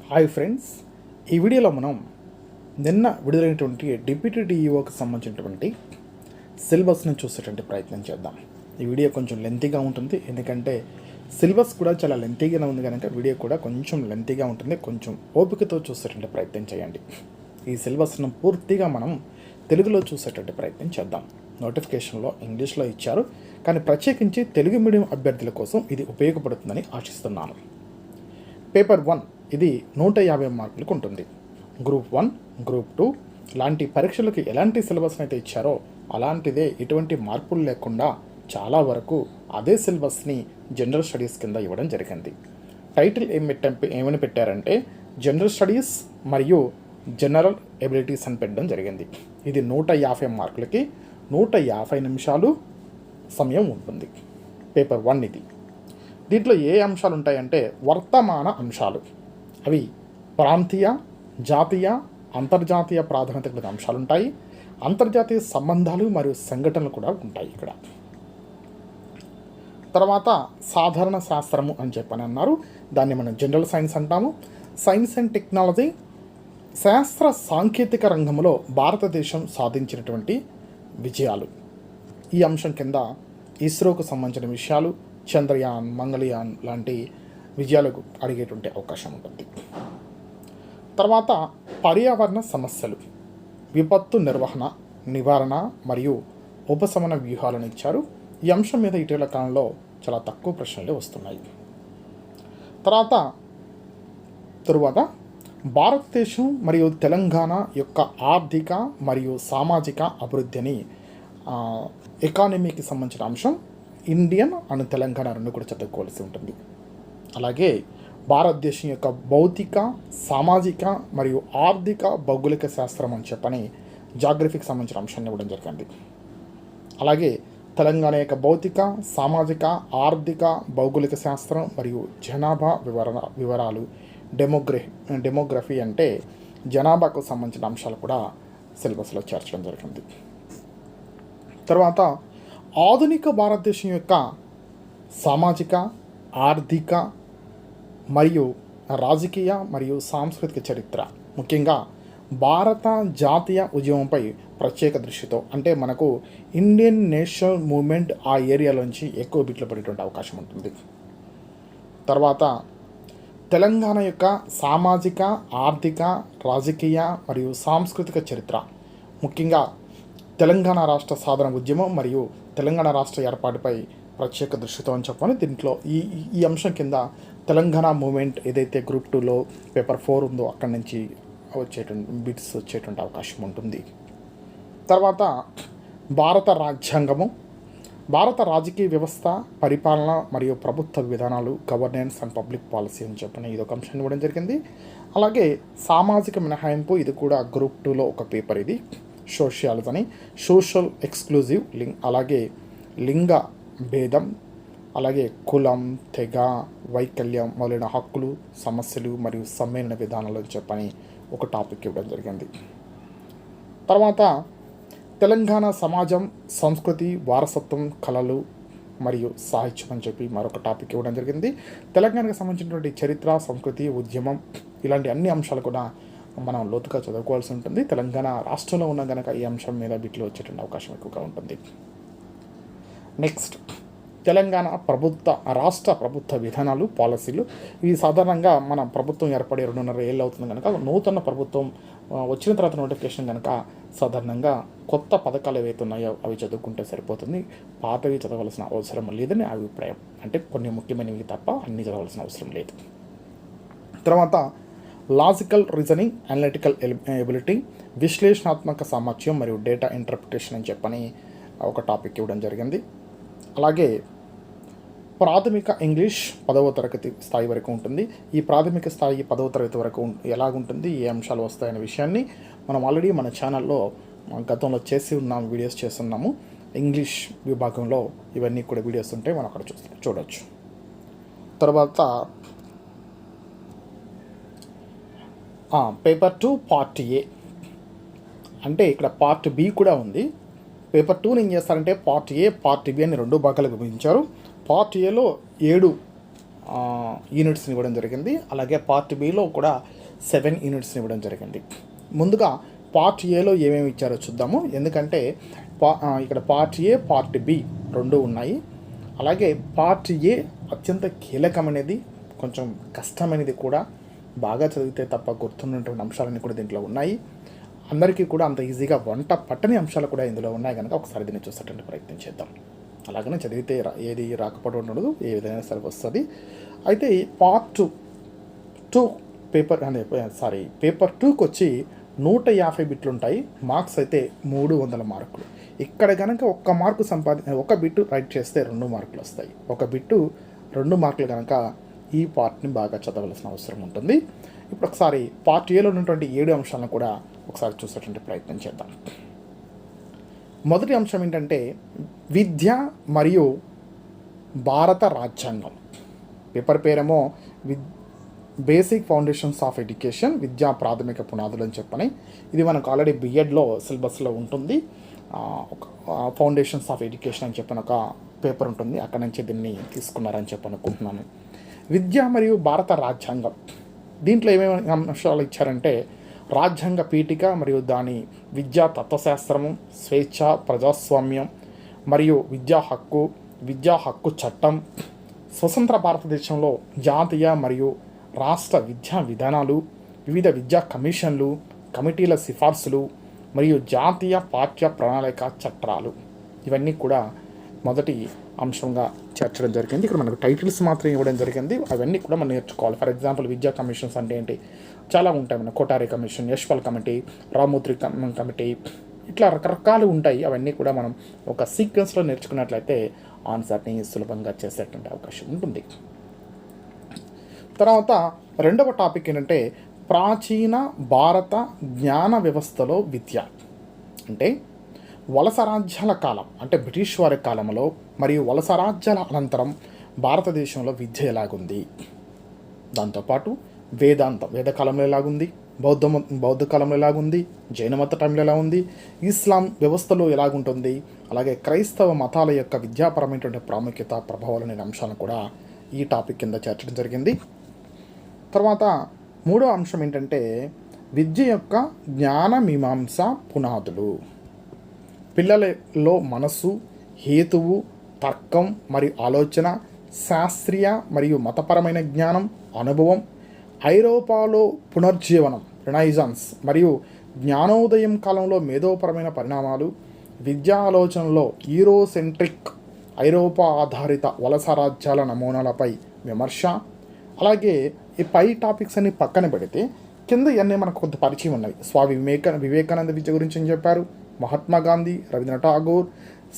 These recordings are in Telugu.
హాయ్ ఫ్రెండ్స్, ఈ వీడియోలో మనం నిన్న విడుదలైనటువంటి డిప్యూటీ డిఈఓకి సంబంధించినటువంటి సిలబస్ని చూసేటువంటి ప్రయత్నం చేద్దాం. ఈ వీడియో కొంచెం లెంతీగా ఉంటుంది, ఎందుకంటే సిలబస్ కూడా చాలా లెంతీగానే ఉంది కనుక వీడియో కూడా కొంచెం లెంతీగా ఉంటుంది. కొంచెం ఓపికతో చూసేటువంటి ప్రయత్నం చేయండి. ఈ సిలబస్ను పూర్తిగా మనం తెలుగులో చూసేటువంటి ప్రయత్నం చేద్దాం. నోటిఫికేషన్లో ఇంగ్లీష్లో ఇచ్చారు, కానీ ప్రత్యేకించి తెలుగు మీడియం అభ్యర్థుల కోసం ఇది ఉపయోగపడుతుందని ఆశిస్తున్నాను. పేపర్ 1 ఇది 150 మార్కులకు ఉంటుంది. గ్రూప్ 1, గ్రూప్ 2 లాంటి పరీక్షలకు ఎలాంటి సిలబస్ని అయితే ఇచ్చారో అలాంటిదే, ఎటువంటి మార్పులు లేకుండా చాలా వరకు అదే సిలబస్ని జనరల్ స్టడీస్ కింద ఇవ్వడం జరిగింది. టైటిల్ ఏమని పెట్టారంటే జనరల్ స్టడీస్ మరియు జనరల్ ఎబిలిటీస్ అని పెట్టడం జరిగింది. ఇది 150 మార్కులకి 150 నిమిషాలు సమయం ఉంటుంది. పేపర్ 1 ఇది. దీంట్లో ఏ అంశాలు ఉంటాయంటే వర్తమాన అంశాలు, అవి ప్రాంతీయ, జాతీయ, అంతర్జాతీయ ప్రాధాన్యత కలిగిన అంశాలు ఉంటాయి. అంతర్జాతీయ సంబంధాలు మరియు సంఘటనలు కూడా ఉంటాయి ఇక్కడ. తర్వాత సాధారణ శాస్త్రము అని చెప్పని అన్నారు, దాన్ని మనం జనరల్ సైన్స్ అంటాము. సైన్స్ అండ్ టెక్నాలజీ, శాస్త్ర సాంకేతిక రంగంలో భారతదేశం సాధించినటువంటి విజయాలు. ఈ అంశం కింద ఇస్రోకు సంబంధించిన విషయాలు, చంద్రయాన్, మంగళయాన్ లాంటి విజయాలకు అడిగేటువంటి అవకాశం ఉంటుంది. తర్వాత పర్యావరణ సమస్యలు, విపత్తు నిర్వహణ, నివారణ మరియు ఉపశమన వ్యూహాలను ఇచ్చారు. ఈ అంశం మీద ఇటీవల కాలంలో చాలా తక్కువ ప్రశ్నలు వస్తున్నాయి. తరువాత భారతదేశం మరియు తెలంగాణ యొక్క ఆర్థిక మరియు సామాజిక అభివృద్ధిని, ఎకానమీకి సంబంధించిన అంశం ఇండియన్ అండ్ తెలంగాణ రెండు కూడా చదువుకోవాల్సి ఉంటుంది. అలాగే భారతదేశం యొక్క భౌతిక, సామాజిక మరియు ఆర్థిక భౌగోళిక శాస్త్రం అని చెప్పని జాగ్రఫీకి సంబంధించిన అంశాన్ని ఇవ్వడం జరిగింది. అలాగే తెలంగాణ యొక్క భౌతిక, సామాజిక, ఆర్థిక భౌగోళిక శాస్త్రం మరియు జనాభా వివరాలు, డెమోగ్రఫీ అంటే జనాభాకు సంబంధించిన అంశాలు కూడా సిలబస్లో చేర్చడం జరిగింది. తర్వాత ఆధునిక భారతదేశం యొక్క సామాజిక, ఆర్థిక మరియు రాజకీయ మరియు సాంస్కృతిక చరిత్ర, ముఖ్యంగా భారత జాతీయ ఉద్యమంపై ప్రత్యేక దృష్టితో, అంటే మనకు ఇండియన్ నేషనల్ మూవ్మెంట్ ఆ ఏరియాలోంచి ఎక్కువ బిట్లు పడేటువంటి అవకాశం ఉంటుంది. తర్వాత తెలంగాణ యొక్క సామాజిక, ఆర్థిక, రాజకీయ మరియు సాంస్కృతిక చరిత్ర, ముఖ్యంగా తెలంగాణ రాష్ట్ర సాధన ఉద్యమం మరియు తెలంగాణ రాష్ట్ర ఏర్పాటుపై ప్రత్యేక దృష్టితో అని చెప్పని దీంట్లో ఈ అంశం కింద తెలంగాణ మూమెంట్ ఏదైతే గ్రూప్ 2లో పేపర్ 4 ఉందో అక్కడి నుంచి బిట్స్ వచ్చేటువంటి అవకాశం ఉంటుంది. తర్వాత భారత రాజ్యాంగము, భారత రాజకీయ వ్యవస్థ, పరిపాలన మరియు ప్రభుత్వ విధానాలు, గవర్నెన్స్ అండ్ పబ్లిక్ పాలసీ అని చెప్పని ఇదొక అంశాన్ని ఇవ్వడం జరిగింది. అలాగే సామాజిక మినహాయింపు, ఇది కూడా గ్రూప్ 2లో ఒక పేపర్. ఇది సోషియాలజీ అని, సోషల్ ఎక్స్క్లూజివ్ అలాగే లింగ భేదం, అలాగే కులం, తెగ, వైకల్యం మొదలైన హక్కులు, సమస్యలు మరియు సమ్మేళన విధానాలు అని చెప్పని ఒక టాపిక్ ఇవ్వడం జరిగింది. తర్వాత తెలంగాణ సమాజం, సంస్కృతి, వారసత్వం, కళలు మరియు సాహిత్యం అని చెప్పి మరొక టాపిక్ ఇవ్వడం జరిగింది. తెలంగాణకు సంబంధించినటువంటి చరిత్ర, సంస్కృతి, ఉద్యమం ఇలాంటి అన్ని అంశాలు కూడా మనం లోతుగా చదువుకోవాల్సి ఉంటుంది. తెలంగాణ రాష్ట్రంలో ఉన్న కనుక ఈ అంశం మీద బిట్లు వచ్చేటువంటి అవకాశం ఎక్కువగా ఉంటుంది. నెక్స్ట్, తెలంగాణ రాష్ట్ర ప్రభుత్వ విధానాలు, పాలసీలు. ఇవి సాధారణంగా మన ప్రభుత్వం ఏర్పడి 2.5 ఏళ్ళు అవుతుంది కనుక, నూతన ప్రభుత్వం వచ్చిన తర్వాత నోటిఫికేషన్ కనుక సాధారణంగా కొత్త పథకాలు ఏవైతే ఉన్నాయో అవి చదువుకుంటే సరిపోతుంది. పాతవి చదవాల్సిన అవసరం లేదని అభిప్రాయం. అంటే కొన్ని ముఖ్యమైనవి తప్ప అన్ని చదవాల్సిన అవసరం లేదు. తర్వాత లాజికల్ రీజనింగ్, అనలిటికల్ ఎబిలిటీ, విశ్లేషణాత్మక సామర్థ్యం మరియు డేటా ఇంటర్ప్రిటేషన్ అని చెప్పని ఒక టాపిక్ ఇవ్వడం జరిగింది. అలాగే ప్రాథమిక ఇంగ్లీష్ 10వ తరగతి స్థాయి వరకు ఉంటుంది. ఈ ప్రాథమిక స్థాయి 10వ తరగతి వరకు ఎలాగుంటుంది, ఏ అంశాలు వస్తాయనే విషయాన్ని మనం ఆల్రెడీ మన ఛానల్లో గతంలో వీడియోస్ చేస్తున్నాము. ఇంగ్లీష్ విభాగంలో ఇవన్నీ కూడా వీడియోస్ ఉంటాయి, మనం అక్కడ చూడవచ్చు. తర్వాత పేపర్ 2 పార్ట్ ఏ, అంటే ఇక్కడ పార్ట్ బి కూడా ఉంది. పేపర్ 2ని ఏం చేస్తారంటే పార్ట్ ఏ, పార్ట్ బి అని 2 భాగాలు విభజించారు. పార్ట్ ఏలో 7 యూనిట్స్ని ఇవ్వడం జరిగింది. అలాగే పార్ట్ బిలో కూడా 7 యూనిట్స్ని ఇవ్వడం జరిగింది. ముందుగా పార్ట్ ఏలో ఏమేమి ఇచ్చారో చూద్దాము. ఎందుకంటే ఇక్కడ పార్ట్ ఏ, పార్ట్ బి రెండు ఉన్నాయి. అలాగే పార్ట్ ఏ అత్యంత కీలకమైనది, కొంచెం కష్టమైనది కూడా. బాగా చదివితే తప్ప గుర్తున్నటువంటి అంశాలన్నీ కూడా దీంట్లో ఉన్నాయి. అందరికీ కూడా అంత ఈజీగా వంట పట్టని అంశాలు కూడా ఇందులో ఉన్నాయి కనుక ఒకసారి దీన్ని చూసేటువంటి ప్రయత్నం చేద్దాం. అలాగనే చదివితే ఏది రాకపోవడం ఉండదు, ఏ విధంగా సరే వస్తుంది. అయితే పార్ట్ 2 పేపర్ 2కి వచ్చి 150 బిట్లు ఉంటాయి. మార్క్స్ అయితే 300 మార్కులు. ఇక్కడ కనుక ఒక బిట్టు రైట్ చేస్తే 2 మార్కులు వస్తాయి. ఒక బిట్టు 2 మార్కులు కనుక ఈ పార్ట్ని బాగా చదవలసిన అవసరం ఉంటుంది. ఇప్పుడు ఒకసారి పార్ట్ ఏలో ఉన్నటువంటి 7 అంశాలను కూడా ఒకసారి చూసేటువంటి ప్రయత్నం చేద్దాం. మొదటి అంశం ఏంటంటే విద్య మరియు భారత రాజ్యాంగం. పేపర్ పేరేమో బేసిక్ ఫౌండేషన్స్ ఆఫ్ ఎడ్యుకేషన్, విద్యా ప్రాథమిక పునాదులు అని చెప్పని. ఇది మనకు ఆల్రెడీ బిఎడ్లో సిలబస్లో ఉంటుంది. ఫౌండేషన్స్ ఆఫ్ ఎడ్యుకేషన్ అని చెప్పిన ఒక పేపర్ ఉంటుంది, అక్కడ నుంచి దీన్ని తీసుకున్నారని చెప్పి అనుకుంటున్నాను. విద్య మరియు భారత రాజ్యాంగం, దీంట్లో ఏమేమి అంశాలు ఇచ్చారంటే రాజ్యాంగ పీఠిక మరియు దాని విద్యా తత్వశాస్త్రము, స్వేచ్ఛ, ప్రజాస్వామ్యం మరియు విద్యా హక్కు చట్టం, స్వతంత్ర భారతదేశంలో జాతీయ మరియు రాష్ట్ర విద్యా విధానాలు, వివిధ విద్యా కమిషన్లు, కమిటీల సిఫార్సులు మరియు జాతీయ పాఠ్య ప్రణాళిక చట్టాలు, ఇవన్నీ కూడా మొదటి అంశంగా చేర్చడం జరిగింది. ఇక్కడ మనకు టైటిల్స్ మాత్రం ఇవ్వడం జరిగింది. అవన్నీ కూడా మనం నేర్చుకోవాలి. ఫర్ ఎగ్జాంపుల్ విద్యా కమిషన్స్ అంటే ఏంటి, చాలా ఉంటాయి. మన Kothari commission, Yashpal committee, Ramurthi committee, ఇట్లా రకరకాలు ఉంటాయి. అవన్నీ కూడా మనం ఒక సీక్వెన్స్లో నేర్చుకున్నట్లయితే ఆన్సర్ని సులభంగా చేసేటువంటి అవకాశం ఉంటుంది. తర్వాత రెండవ టాపిక్ ఏంటంటే ప్రాచీన భారత జ్ఞాన వ్యవస్థలో విద్య. అంటే వలస రాజ్యాల కాలం, అంటే బ్రిటిష్ వారి కాలంలో మరియు వలస రాజ్యాల అనంతరం భారతదేశంలో విద్య ఎలాగుంది, దాంతోపాటు వేద కాలంలో ఎలాగుంది, బౌద్ధ కాలంలో ఎలాగుంది, జైన మత టైంలో ఎలా ఉంది, ఇస్లాం వ్యవస్థలో ఎలాగుంటుంది, అలాగే క్రైస్తవ మతాల యొక్క విద్యాపరమైనటువంటి ప్రాముఖ్యత, ప్రభావాలు అనే అంశాలను కూడా ఈ టాపిక్ కింద చేర్చడం జరిగింది. తర్వాత మూడో అంశం ఏంటంటే విద్య యొక్క జ్ఞాన మీమాంస పునాదులు. పిల్లలలో మనస్సు, హేతువు, తర్కం మరియు ఆలోచన, శాస్త్రీయ మరియు మతపరమైన జ్ఞానం, అనుభవం, ఐరోపాలో పునర్జీవనం, రినైజాన్స్ మరియు జ్ఞానోదయం కాలంలో మేధోపరమైన పరిణామాలు, విద్యా ఆలోచనలో యూరోసెంట్రిక్ ఐరోపా ఆధారిత వలస రాజ్యాల నమూనాలపై విమర్శ. అలాగే ఈ పై టాపిక్స్ అన్ని పక్కన పెడితే కింద ఇవన్నీ మనకు కొంత పరిచయం ఉన్నవి. వివేకానంద విద్య గురించి ఏం చెప్పారు, Mahatma Gandhi, Rabindranath Tagore,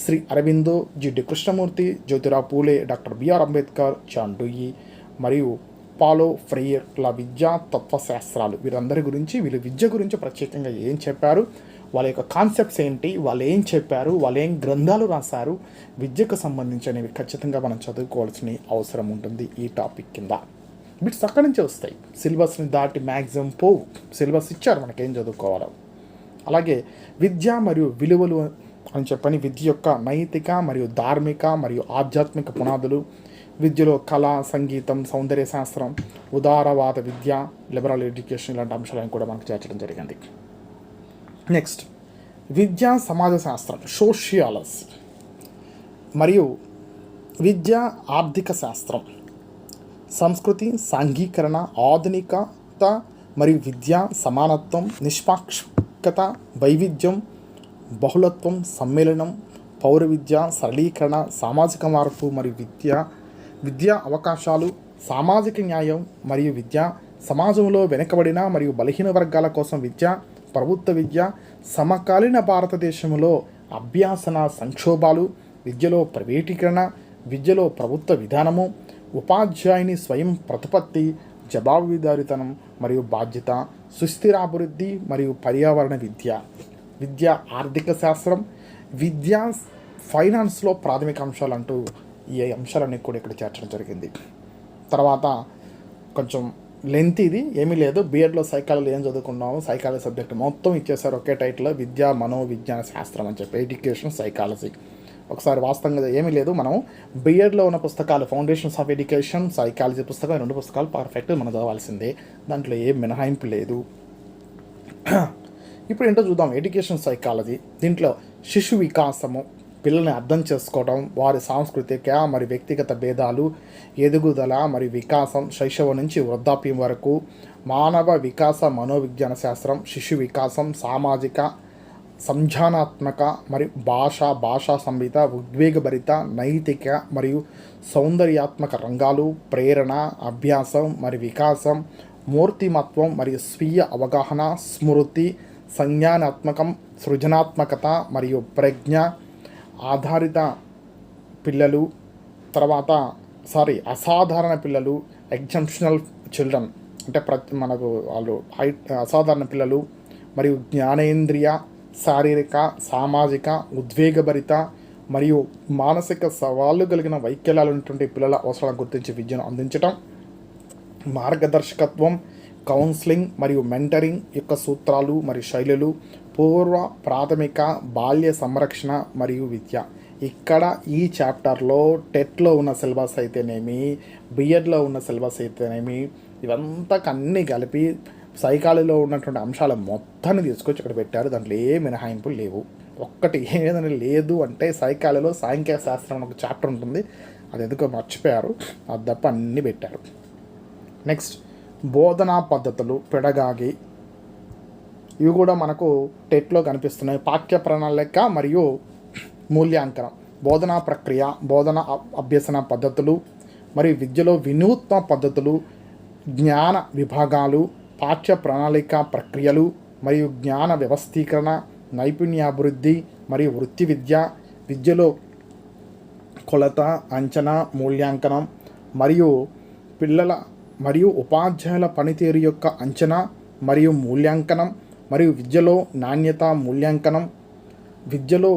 Sri Aurobindo, Jiddu Krishnamurti, Jyotirao Phule, doctor BR Ambedkar, John Dewey మరియు పాలో ఫ్రెయిర్ల విద్యా తత్వశాస్త్రాలు, వీరందరి గురించి, వీళ్ళు విద్య గురించి ప్రత్యేకంగా ఏం చెప్పారు, వాళ్ళ యొక్క కాన్సెప్ట్స్ ఏంటి, వాళ్ళు ఏం చెప్పారు, వాళ్ళు ఏం గ్రంథాలు రాశారు, విద్యకు సంబంధించినవి ఖచ్చితంగా మనం చదువుకోవాల్సిన అవసరం ఉంటుంది ఈ టాపిక్ కింద. బిట్స్ అక్కడి నుంచే వస్తాయి, సిలబస్ని దాటి మ్యాక్సిమం పోవు. సిలబస్ ఇచ్చారు మనకేం చదువుకోవాలో. అలాగే విద్య మరియు విలువలు అని చెప్పని విద్య యొక్క నైతిక మరియు ధార్మిక మరియు ఆధ్యాత్మిక పునాదులు, విద్యలో కళ, సంగీతం, సౌందర్య శాస్త్రం, ఉదారవాద విద్య, లిబరల్ ఎడ్యుకేషన్, ఇలాంటి అంశాలను కూడా మనకు చేర్చడం జరిగింది. నెక్స్ట్ విద్యా సమాజ శాస్త్రం, సోషియాలజీ మరియు విద్యా ఆర్థిక శాస్త్రం, సంస్కృతి, సాంఘీకరణ, ఆధునికత మరియు విద్యా సమానత్వం, నిష్పాక్షికత, వైవిధ్యం, బహుళత్వం, సమ్మేళనం, పౌర విద్య, సరళీకరణ, సామాజిక మార్పు మరియు విద్యా అవకాశాలు, సామాజిక న్యాయం మరియు విద్య, సమాజంలో వెనుకబడిన మరియు బలహీన వర్గాల కోసం విద్య, ప్రభుత్వ విద్య, సమకాలీన భారతదేశంలో అభ్యాసన సంక్షోభాలు, విద్యలో ప్రైవేటీకరణ, విద్యలో ప్రభుత్వ విధానము, ఉపాధ్యాయుని స్వయం ప్రతిపత్తి, జవాబుదారీతనం మరియు బాధ్యత, సుస్థిరాభివృద్ధి మరియు పర్యావరణ విద్య, విద్యా ఆర్థిక శాస్త్రం, విద్యా ఫైనాన్స్లో ప్రాథమిక అంశాలు అంటూ ఈ అంశాలన్నీ కూడా ఇక్కడ చేర్చడం జరిగింది. తర్వాత కొంచెం లెంత్, ఇది ఏమీ లేదు. బీఎడ్లో సైకాలజీ ఏం చదువుకున్నాము, సైకాలజీ సబ్జెక్ట్ మొత్తం ఇచ్చేసారు ఒకే టైటిల్లో, విద్యా మనోవిజ్ఞాన శాస్త్రం అని చెప్పి, ఎడ్యుకేషన్ సైకాలజీ. ఒకసారి వాస్తవంగా ఏమీ లేదు. మనం బీఎడ్లో ఉన్న పుస్తకాలు ఫౌండేషన్స్ ఆఫ్ ఎడ్యుకేషన్, సైకాలజీ పుస్తకం, 2 పుస్తకాలు పర్ఫెక్ట్ మనం చదవాల్సిందే. దాంట్లో ఏం మినహాయింపు లేదు. ఇప్పుడు ఏంటో చూద్దాం. ఎడ్యుకేషన్ సైకాలజీ దీంట్లో శిశు వికాసము, పిల్లల్ని అర్థం చేసుకోవడం, వారి సాంస్కృతిక మరియు వ్యక్తిగత భేదాలు, ఎదుగుదల మరియు వికాసం, శైశవం నుంచి వృద్ధాప్యం వరకు, మానవ వికాస మనోవిజ్ఞాన శాస్త్రం, శిశు వికాసం, సామాజిక సంజ్ఞానాత్మక మరియు భాషా సంహిత, ఉద్వేగభరిత, నైతిక మరియు సౌందర్యాత్మక రంగాలు, ప్రేరణ, అభ్యాసం మరియు వికాసం, మూర్తిమత్వం మరియు స్వీయ అవగాహన, స్మృతి, సంజ్ఞానాత్మకం, సృజనాత్మకత మరియు ప్రజ్ఞ ఆధారిత పిల్లలు, తర్వాత అసాధారణ పిల్లలు, ఎగ్జంప్షనల్ చిల్డ్రన్ అంటే మనకు వాళ్ళు అసాధారణ పిల్లలు, మరియు జ్ఞానేంద్రియ, శారీరక, సామాజిక, ఉద్వేగభరిత మరియు మానసిక సవాళ్ళు కలిగిన వైకల్యాలు ఉన్నటువంటి పిల్లల అవసరాలను గుర్తించి విద్యను అందించటం, మార్గదర్శకత్వం, కౌన్సిలింగ్ మరియు మెంటరింగ్ యొక్క సూత్రాలు మరియు శైలులు, పూర్వ ప్రాథమిక బాల్య సంరక్షణ మరియు విద్య. ఇక్కడ ఈ చాప్టర్లో టెట్లో ఉన్న సిలబస్ అయితేనేమి, బిఎడ్లో ఉన్న సిలబస్ అయితేనేమి, ఇవంతా అన్నీ కలిపి సైకాలజీలో ఉన్నటువంటి అంశాల మొత్తాన్ని తీసుకొచ్చి ఇక్కడ పెట్టారు. దాంట్లో ఏ మినహాయింపులు లేవు. ఒక్కటి ఏదైనా లేదు అంటే సైకాలజీలో సాంఖ్య శాస్త్రం ఒక చాప్టర్ ఉంటుంది, అది ఎందుకో మర్చిపోయారు, అది తప్ప అన్నీ పెట్టారు. నెక్స్ట్ బోధనా పద్ధతులు, పెడగాగి, ఇవి కూడా మనకు టెట్లో కనిపిస్తున్నాయి. పాఠ్య ప్రణాళిక మరియు మూల్యాంకనం, బోధనా ప్రక్రియ, బోధన అభ్యసన పద్ధతులు మరియు విద్యలో వినూత్న పద్ధతులు, జ్ఞాన విభాగాలు, పాఠ్య ప్రణాళిక ప్రక్రియలు మరియు జ్ఞాన వ్యవస్థీకరణ, నైపుణ్యాభివృద్ధి మరియు వృత్తి విద్యలో కొలత, అంచనా, మూల్యాంకనం మరియు పిల్లల మరియు ఉపాధ్యాయుల పనితీరు యొక్క అంచనా మరియు మూల్యాంకనం, మరియు విద్యలో నాణ్యత మూల్యాంకనం, విద్యలో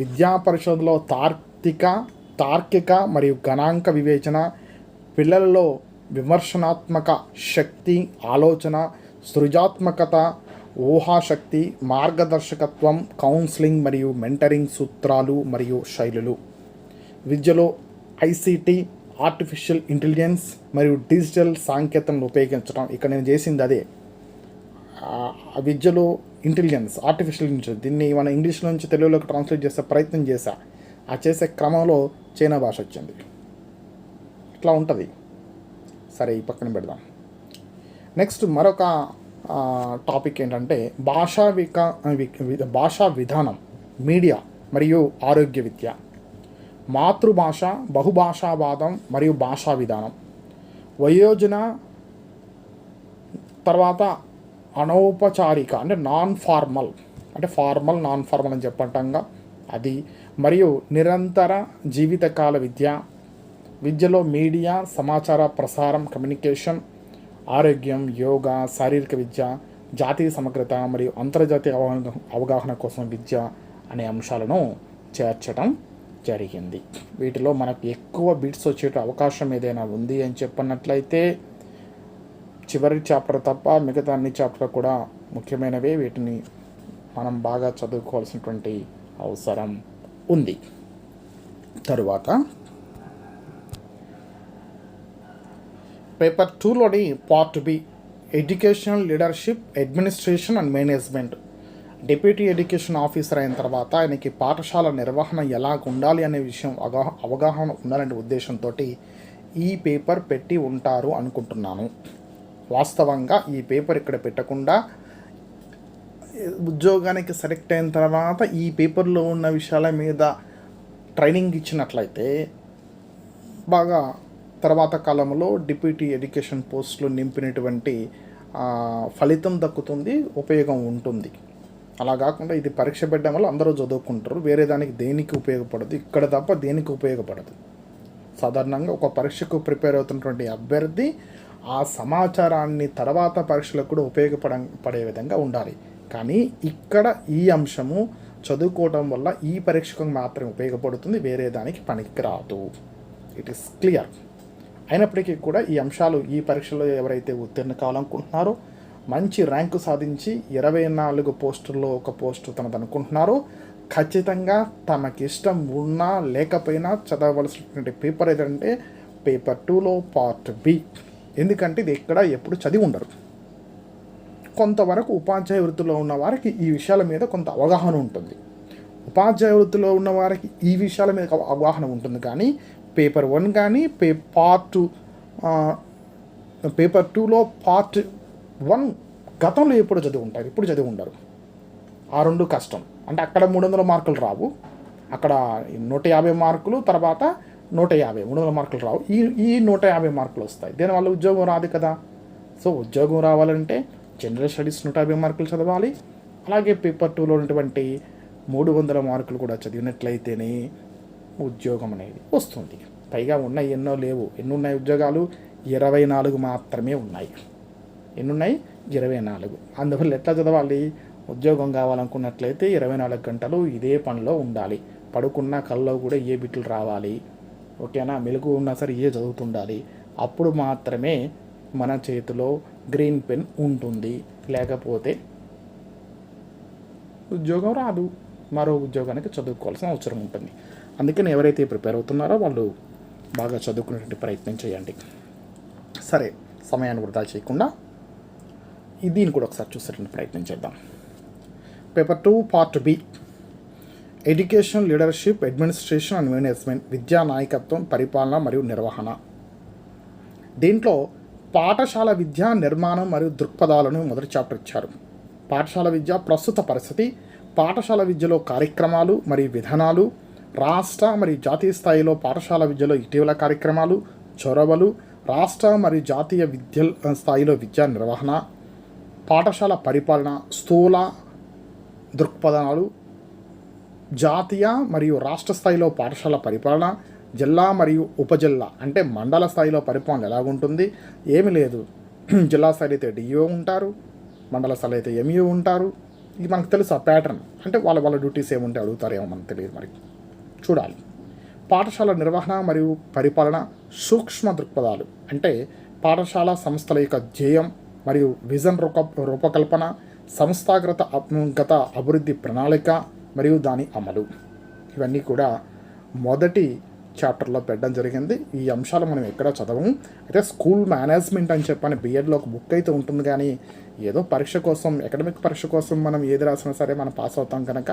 విద్యా పరిశోధనలో తార్కిక మరియు గణాంక వివేచన, పిల్లలలో విమర్శనాత్మక శక్తి, ఆలోచన, సృజనాత్మకత, ఊహాశక్తి, మార్గదర్శకత్వం, కౌన్సిలింగ్ మరియు మెంటరింగ్ సూత్రాలు మరియు శైలులు, విద్యలో ఐసిటి, ఆర్టిఫిషియల్ ఇంటెలిజెన్స్ మరియు డిజిటల్ సాంకేతికతను ఉపయోగించడం. ఇక్కడ నేను చేసింది అదే, విద్యలో ఇంటెలిజెన్స్, ఆర్టిఫిషియల్ ఇంటెలిజెన్స్. దీన్ని మన ఇంగ్లీష్ నుంచి తెలుగులోకి ట్రాన్స్లేట్ చేసే ప్రయత్నం చేశా. ఆ చేసే క్రమంలో చైనా భాష వచ్చింది. ఇట్లా ఉంటుంది. సరే, ఈ పక్కన పెడదాం. నెక్స్ట్ మరొక టాపిక్ ఏంటంటే భాషా విధానం, మీడియా మరియు ఆరోగ్య విద్య, మాతృభాష, బహుభాషావాదం మరియు భాషా విధానం, వయోజన, తర్వాత అనౌపచారిక అంటే నాన్ ఫార్మల్ అని చెప్పటంగా అది, మరియు నిరంతర జీవితకాల విద్యలో మీడియా, సమాచార ప్రసారం, కమ్యూనికేషన్, ఆరోగ్యం, యోగా, శారీరక విద్య, జాతీయ సమగ్రత మరియు అంతర్జాతీయ అవగాహన కోసం విద్య అనే అంశాలను చేర్చడం జరిగింది. వీటిలో మనకు ఎక్కువ బిట్స్ వచ్చే అవకాశం ఏదైనా ఉంది అని చెప్పినట్లయితే చివరి చాప్టర్ తప్ప మిగతా అన్ని చాప్టర్ కూడా ముఖ్యమైనవే. వీటిని మనం బాగా చదువుకోవాల్సినటువంటి అవసరం ఉంది. తరువాత పేపర్ 2లోని part B, educational leadership, administration and management. Deputy education officer అయిన తర్వాత ఆయనకి పాఠశాల నిర్వహణ ఎలా ఉండాలి అనే విషయం అవగాహన ఉండాలనే ఉద్దేశంతో ఈ పేపర్ పెట్టి ఉంటారు అనుకుంటున్నాను. వాస్తవంగా ఈ పేపర్ ఇక్కడ పెట్టకుండా ఉద్యోగానికి సెలెక్ట్ అయిన తర్వాత ఈ పేపర్లో ఉన్న విషయాల మీద ట్రైనింగ్ ఇచ్చినట్లయితే బాగా తర్వాత కాలంలో డిప్యూటీ ఎడ్యుకేషన్ పోస్టులు నింపినటువంటి ఫలితం దక్కుతుంది, ఉపయోగం ఉంటుంది. అలా కాకుండా ఇది పరీక్ష పెట్టడం వల్ల అందరూ చదువుకుంటారు, వేరే దానికి దేనికి ఉపయోగపడదు, ఇక్కడ తప్ప దేనికి ఉపయోగపడదు. సాధారణంగా ఒక పరీక్షకు ప్రిపేర్ అవుతున్నటువంటి అభ్యర్థి ఆ సమాచారాన్ని తర్వాత పరీక్షలకు కూడా ఉపయోగపడే విధంగా ఉండాలి. కానీ ఇక్కడ ఈ అంశము చదువుకోవడం వల్ల ఈ పరీక్షకు మాత్రమే ఉపయోగపడుతుంది, వేరే దానికి పనికి రాదు. It is clear. అయినప్పటికీ కూడా ఈ అంశాలు ఈ పరీక్షలో ఎవరైతే ఉత్తీర్ణ కావాలనుకుంటున్నారో, మంచి ర్యాంకు సాధించి 24 పోస్టుల్లో ఒక పోస్టు తనదనుకుంటున్నారో, ఖచ్చితంగా తమకిష్టం ఉన్నా లేకపోయినా చదవవలసినటువంటి పేపర్ ఏదంటే పేపర్ 2లో పార్ట్ బి. ఎందుకంటే ఇది ఎక్కడ ఎప్పుడు చదివి ఉండరు. కొంతవరకు ఉపాధ్యాయ వృత్తిలో ఉన్న వారికి ఈ విషయాల మీద కొంత అవగాహన ఉంటుంది. ఉపాధ్యాయ వృత్తిలో ఉన్న వారికి ఈ విషయాల మీద అవగాహన ఉంటుంది. కానీ పేపర్ 1 కానీ పేపర్ 2లో పార్ట్ 1 గతంలో ఎప్పుడు చదివి ఉంటారు, ఇప్పుడు చదివి ఉండరు. ఆ రెండు కష్టం. అంటే అక్కడ 300 మార్కులు రావు, అక్కడ 150 మార్కులు, తర్వాత 150 300 మార్కులు రావు. ఈ 150 మార్కులు వస్తాయి. దీనివల్ల ఉద్యోగం రాదు కదా. సో ఉద్యోగం రావాలంటే జనరల్ స్టడీస్ 150 మార్కులు చదవాలి. అలాగే పేపర్ 2లో ఉన్నటువంటి 300 మార్కులు కూడా చదివినట్లయితేనే ఉద్యోగం అనేది వస్తుంది. పైగా ఉన్నాయి ఎన్నో లేవు. ఎన్ని ఉన్నాయి ఉద్యోగాలు? 24 మాత్రమే ఉన్నాయి. ఎన్ని ఉన్నాయి? 24. అందువల్ల ఎట్లా చదవాలి? ఉద్యోగం కావాలనుకున్నట్లయితే 24 గంటలు ఇదే పనిలో ఉండాలి. పడుకున్న కల్లో కూడా ఏ బిట్లు రావాలి, ఓకేనా? మెలుగు ఉన్నా సరే ఏ చదువుతుండాలి. అప్పుడు మాత్రమే మన చేతిలో గ్రీన్ పెన్ ఉంటుంది. లేకపోతే ఉద్యోగం రాదు. మరో ఉద్యోగానికి చదువుకోవాల్సిన అవసరం ఉంటుంది. అందుకని ఎవరైతే ప్రిపేర్ అవుతున్నారో వాళ్ళు బాగా చదువుకునేటువంటి ప్రయత్నం చేయండి. సరే, సమయాన్ని వృధా చేయకుండా దీన్ని కూడా ఒకసారి చూసేటువంటి ప్రయత్నం చేద్దాం. Paper 2 part B, education, leadership, administration and management, విద్యా నాయకత్వం, పరిపాలన మరియు నిర్వహణ. దీంట్లో పాఠశాల విద్య నిర్మాణం మరియు దృక్పథాలను మొదటి చాప్టర్ ఇచ్చారు. పాఠశాల విద్య ప్రస్తుత పరిస్థితి, పాఠశాల విద్యలో కార్యక్రమాలు మరియు విధానాలు, రాష్ట్ర మరియు జాతీయ స్థాయిలో పాఠశాల విద్యలో ఇటీవల కార్యక్రమాలు, చొరవలు, రాష్ట్ర మరియు జాతీయ స్థాయిలో విద్యా నిర్వహణ, పాఠశాల పరిపాలన, స్థూల దృక్పథాలు, జాతీయ మరియు రాష్ట్ర స్థాయిలో పాఠశాల పరిపాలన, జిల్లా మరియు ఉపజిల్లా అంటే మండల స్థాయిలో పరిపాలన ఎలాగుంటుంది? ఏమి లేదు. జిల్లా స్థాయిలో అయితే డిఓ ఉంటారు, మండల స్థాయిలో అయితే ఎంఈఓ ఉంటారు. ఇది మనకు తెలుసు ఆ ప్యాటర్న్. అంటే వాళ్ళ డ్యూటీస్ ఏముంటే అడుగుతారేమో మనకు తెలియదు, మరి చూడాలి. పాఠశాల నిర్వహణ మరియు పరిపాలన, సూక్ష్మ దృక్పథాలు అంటే పాఠశాల సంస్థల యొక్క ధ్యేయం మరియు విజన్ రూపకల్పన, సంస్థాగత అభివృద్ధి ప్రణాళిక మరియు దాని అమలు. ఇవన్నీ కూడా మొదటి చాప్టర్లో పెట్టడం జరిగింది. ఈ అంశాలు మనం ఎక్కడ చదవము. అయితే స్కూల్ మేనేజ్మెంట్ అని చెప్పని బిఎడ్లో ఒక బుక్ అయితే ఉంటుంది. కానీ ఏదో పరీక్ష కోసం, అకాడమిక్ పరీక్ష కోసం మనం ఏది రాసినా సరే మనం పాస్ అవుతాం కనుక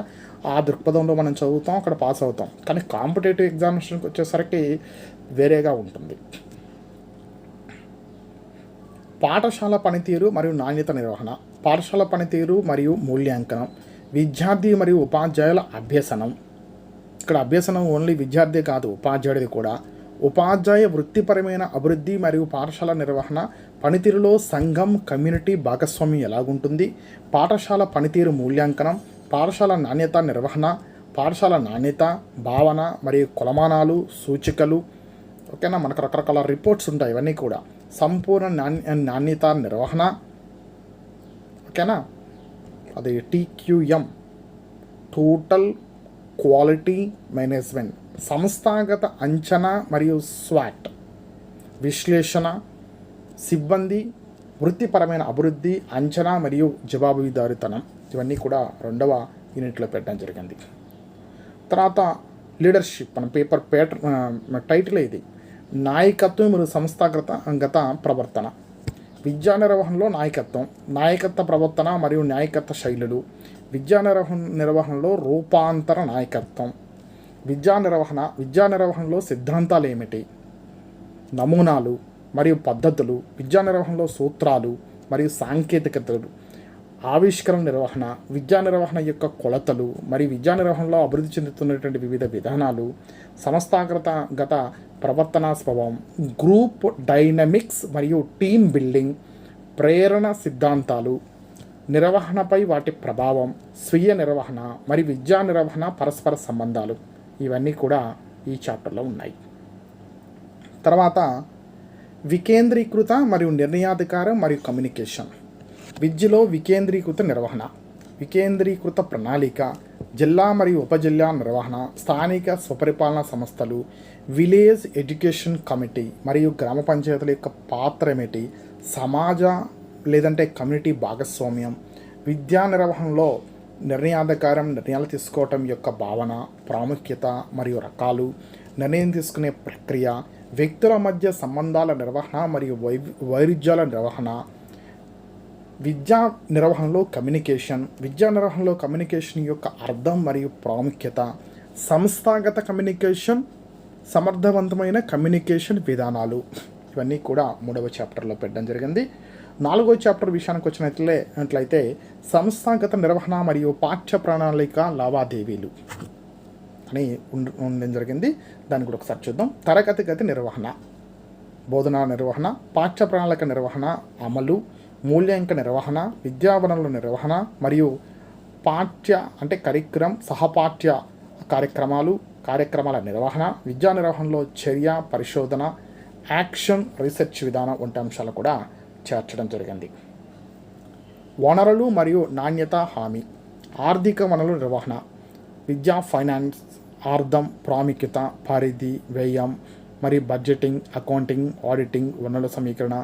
ఆ దృక్పథంలో మనం చదువుతాం, అక్కడ పాస్ అవుతాం. కానీ కాంపిటేటివ్ ఎగ్జామినేషన్కి వచ్చేసరికి వేరేగా ఉంటుంది. పాఠశాల పనితీరు మరియు నాణ్యత నిర్వహణ, పాఠశాల పనితీరు మరియు మూల్యాంకనం, విద్యార్థి మరియు ఉపాధ్యాయుల అభ్యసనం. ఇక్కడ అభ్యసనం ఓన్లీ విద్యార్థి కాదు, ఉపాధ్యాయుడిది కూడా. ఉపాధ్యాయ వృత్తిపరమైన అభివృద్ధి మరియు పాఠశాల నిర్వహణ పనితీరులో సంఘం, కమ్యూనిటీ భాగస్వామ్యం ఎలాగుంటుంది, పాఠశాల పనితీరు మూల్యాంకనం, పాఠశాల నాణ్యత నిర్వహణ, పాఠశాల నాణ్యత, భావన మరియు కొలమానాలు, సూచికలు, ఓకేనా? మనకు రకరకాల రిపోర్ట్స్ ఉంటాయి. ఇవన్నీ కూడా సంపూర్ణ నాణ్యత నిర్వహణ, ఓకేనా? అది TQM, టోటల్ క్వాలిటీ మేనేజ్మెంట్, సంస్థాగత అంచనా మరియు స్వాట్, విశ్లేషణ, సిబ్బంది వృత్తిపరమైన అభివృద్ధి, అంచనా మరియు జవాబుదారీతనం. ఇవన్నీ కూడా 2వ యూనిట్లో పెట్టడం జరిగింది. తర్వాత లీడర్షిప్, మన పేపర్ టైటిల్ ఇది, నాయకత్వం మరియు సంస్థాగత ప్రవర్తన, విద్యా నిర్వహణలో నాయకత్వం, నాయకత్వ ప్రవర్తన మరియు నాయకత్వ శైలులు, విద్యా నిర్వహణలో రూపాంతర నాయకత్వం, విద్యా నిర్వహణలో సిద్ధాంతాలు ఏమిటి, నమూనాలు మరియు పద్ధతులు, విద్యా నిర్వహణలో సూత్రాలు మరియు సాంకేతికతలు, ఆవిష్కరణ నిర్వహణ, విద్యా నిర్వహణ యొక్క కొలతలు మరియు విద్యా నిర్వహణలో అభివృద్ధి చెందుతున్నటువంటి వివిధ విధానాలు, సంస్థాగత ప్రవర్తనా స్వభావం, గ్రూప్ డైనమిక్స్ మరియు టీమ్ బిల్డింగ్, ప్రేరణ సిద్ధాంతాలు, నిర్వహణపై వాటి ప్రభావం, స్వీయ నిర్వహణ మరియు విద్యా నిర్వహణ పరస్పర సంబంధాలు. ఇవన్నీ కూడా ఈ చాప్టర్లో ఉన్నాయి. తర్వాత వికేంద్రీకృత మరియు నిర్ణయాధికారం మరియు కమ్యూనికేషన్, విద్యలో వికేంద్రీకృత నిర్వహణ, వికేంద్రీకృత ప్రణాళిక, జిల్లా మరియు ఉపజిల్లా నిర్వహణ, స్థానిక స్వపరిపాలనా సంస్థలు, విలేజ్ ఎడ్యుకేషన్ కమిటీ మరియు గ్రామ పంచాయతీల యొక్క పాత్ర ఏమిటి, సమాజ లేదంటే కమ్యూనిటీ భాగస్వామ్యం, విద్యా నిర్వహణలో నిర్ణయాధికారం, నిర్ణయాలు తీసుకోవటం యొక్క భావన, ప్రాముఖ్యత మరియు రకాలు, నిర్ణయం తీసుకునే ప్రక్రియ, వ్యక్తుల మధ్య సంబంధాల నిర్వహణ మరియు వైరుధ్యాల నిర్వహణ, విద్యా నిర్వహణలో కమ్యూనికేషన్ యొక్క అర్థం మరియు ప్రాముఖ్యత, సంస్థాగత కమ్యూనికేషన్, సమర్థవంతమైన కమ్యూనికేషన్ విధానాలు, ఇవన్నీ కూడా 3వ చాప్టర్లో పెట్టడం జరిగింది. 4వ చాప్టర్ విషయానికి వచ్చినట్లయితే సంస్థాగత నిర్వహణ మరియు పాఠ్య ప్రణాళిక లావాదేవీలు అని ఉండడం జరిగింది. దాన్ని కూడా ఒకసారి చూద్దాం. తరగతి గతి నిర్వహణ, బోధనా నిర్వహణ, పాఠ్య ప్రణాళిక నిర్వహణ, అమలు, మూల్యాంక నిర్వహణ, విద్యావనరుల నిర్వహణ మరియు కరిక్రమ్ సహపాఠ్య కార్యక్రమాల నిర్వహణ, విద్యా నిర్వహణలో చర్య, పరిశోధన, యాక్షన్, రీసెర్చ్ విధానం వంటి అంశాలు కూడా చేర్చడం జరిగింది. వనరులు మరియు నాణ్యత హామీ, ఆర్థిక వనరుల నిర్వహణ, విద్యా ఫైనాన్స్, అర్థం, ప్రాముఖ్యత, పరిధి, వ్యయం మరియు బడ్జెటింగ్, అకౌంటింగ్, ఆడిటింగ్, వనరుల సమీకరణ.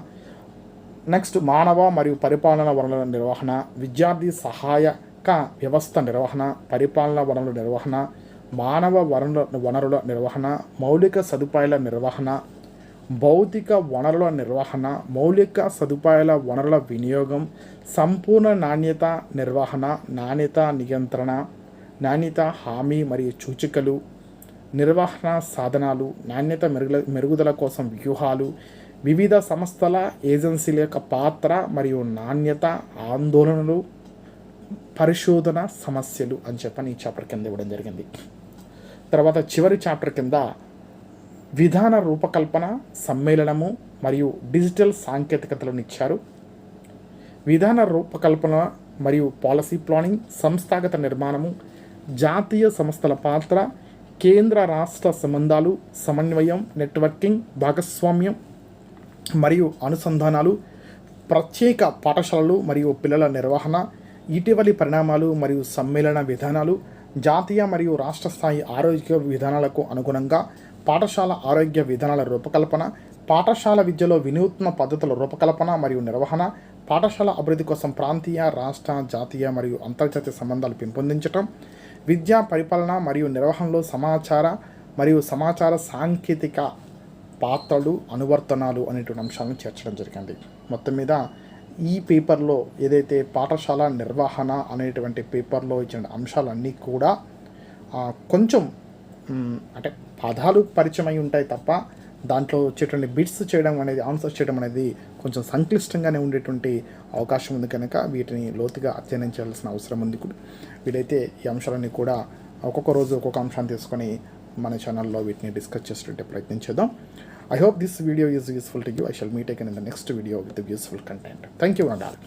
నెక్స్ట్ మానవ మరియు పరిపాలన వనరుల నిర్వహణ, విద్యార్థి సహాయక వ్యవస్థ నిర్వహణ, పరిపాలన వనరుల నిర్వహణ, మానవ వనరుల నిర్వహణ, మౌలిక సదుపాయాల నిర్వహణ, భౌతిక వనరుల నిర్వహణ, మౌలిక సదుపాయాల వనరుల వినియోగం, సంపూర్ణ నాణ్యత నిర్వహణ, నాణ్యత నియంత్రణ, నాణ్యత హామీ మరియు సూచికలు, నిర్వహణ సాధనాలు, నాణ్యత మెరుగుదల కోసం వ్యూహాలు, వివిధ సంస్థల ఏజెన్సీల యొక్క పాత్ర మరియు నాణ్యత ఆందోళనలు, పరిశోధన సమస్యలు అని చెప్పని ఈ చాప్టర్ కింద ఇవ్వడం జరిగింది. తర్వాత చివరి చాప్టర్ కింద విధాన రూపకల్పన, సమ్మేళనము మరియు డిజిటల్ సాంకేతికతలను ఇచ్చారు. విధాన రూపకల్పన మరియు పాలసీ ప్లానింగ్, సంస్థాగత నిర్మాణము, జాతీయ సంస్థల పాత్ర, కేంద్ర రాష్ట్ర సంబంధాలు, సమన్వయం, నెట్వర్కింగ్, భాగస్వామ్యం మరియు అనుసంధానాలు, ప్రత్యేక పాఠశాలలు మరియు పిల్లల నిర్వహణ, ఇటీవలి పరిణామాలు మరియు సమ్మేళన విధానాలు, జాతీయ మరియు రాష్ట్ర స్థాయి ఆరోగ్య విధానాలకు అనుగుణంగా పాఠశాల ఆరోగ్య విధానాల రూపకల్పన, పాఠశాల విద్యలో వినూత్న పద్ధతుల రూపకల్పన మరియు నిర్వహణ, పాఠశాల అభివృద్ధి కోసం ప్రాంతీయ, రాష్ట్ర, జాతీయ మరియు అంతర్జాతీయ సంబంధాలు పెంపొందించటం, విద్యా పరిపాలన మరియు నిర్వహణలో సమాచార సాంకేతిక పాత్రలు, అనువర్తనాలు అనేటువంటి అంశాలను చేర్చడం జరిగింది. మొత్తం మీద ఈ పేపర్లో ఏదైతే పాఠశాల నిర్వహణ అనేటువంటి పేపర్లో ఇచ్చిన అంశాలన్నీ కూడా కొంచెం పదాలు పరిచయం అయి ఉంటాయి తప్ప దాంట్లో వచ్చేటువంటి బిట్స్ చేయడం అనేది, ఆన్సర్స్ చేయడం అనేది కొంచెం సంక్లిష్టంగానే ఉండేటువంటి అవకాశం ఉంది. కనుక వీటిని లోతుగా అధ్యయనం చేయాల్సిన అవసరం ఉంది. వీలైతే ఈ అంశాలన్నీ కూడా ఒక్కొక్క రోజు ఒక్కొక్క అంశాన్ని తీసుకొని మన ఛానల్లో వీటిని డిస్కస్ చేసేటువంటి ప్రయత్నం చేద్దాం. I hope this video is useful to you. I shall meet again in the next video with the useful content. Thank you and all.